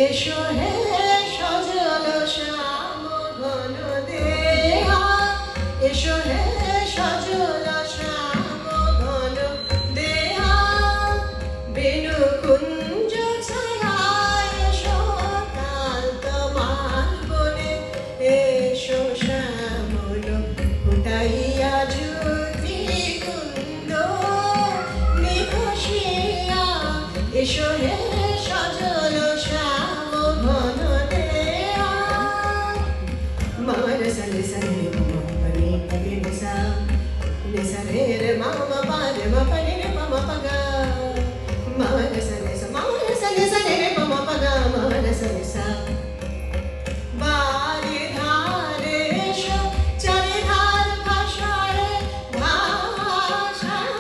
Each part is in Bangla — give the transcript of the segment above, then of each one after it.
এসো হে সজল শ্যাম ঘন দেহা, এসো হে সজল শ্যাম ঘন দেহা, বেণু কুঞ্জ ছায়ায় এসো কান্ত মালবনে, এসো শ্যামল ফুটাইয়া জ্যোতি কুন্দ নিকষিয়া, এসো হে সজল শ্যাম ঘন দেহা। মার সরে সরে মা পনি পনি নিসা, নিসা রে রে মা মা পা রে মা পনি রে মা মা পা গা, মার সরে সা মার সরে সরে রে মা মা পা গা, মার সরে সা। বারে ধারে এসো চারিধার ভাষায় ভাষায়,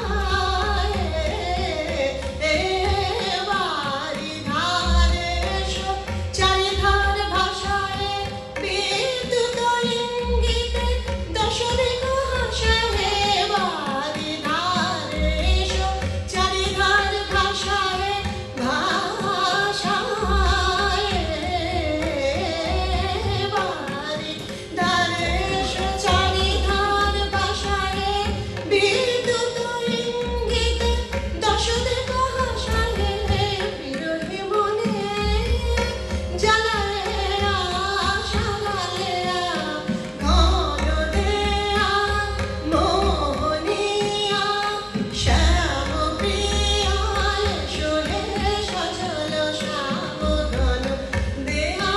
বারে ধারে এসো চারিধার ভাষায়, বিদ্যুৎ ইঙ্গিতে দশদিক হাসায়, বারে ধারে এসো চারিধার ভাষায় ভাষায়, বারে ধারে এসো চারিধার ভাষায়, বিদ্যুৎ ইঙ্গিতে দশদিক হাসায়, বিরহী মনে জ্বালায় আশালায়া, ঘন দেয়া মোহনিয়া শ্যাম প্রিয়া, এসো হে সজল শ্যাম ঘন দেহা,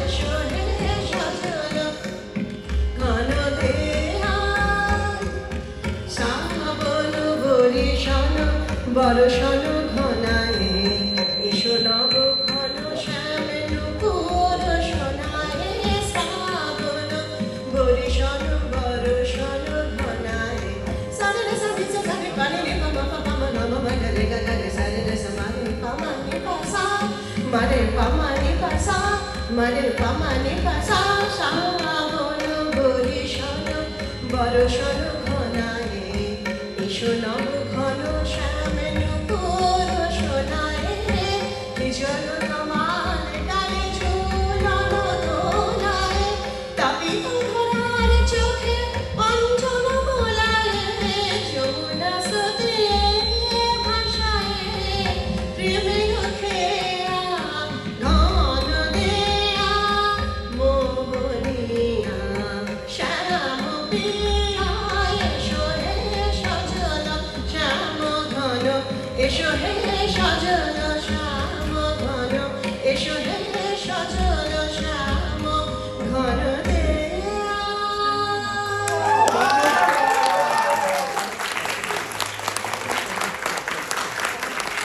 এসো হে সজল ঘন দেহা। শ্যামল বরিশন বরষণ ঘনায়ে, এসো নব ঘন শ্যাম নুপুর শোনায়ে, শ্রাবণ বরিশন বরষণ ঘনায়ে, সারে রে সা বিসা সারে পানি রে পা মা পা পা মা নম মা রে গা গা রে সারে রে সা মা রে পা মা নি পা সা, মা রে পা মা নি পা সা, মা রে পা মা নি পা সা, শ্রাবণ বরিশন বরষণ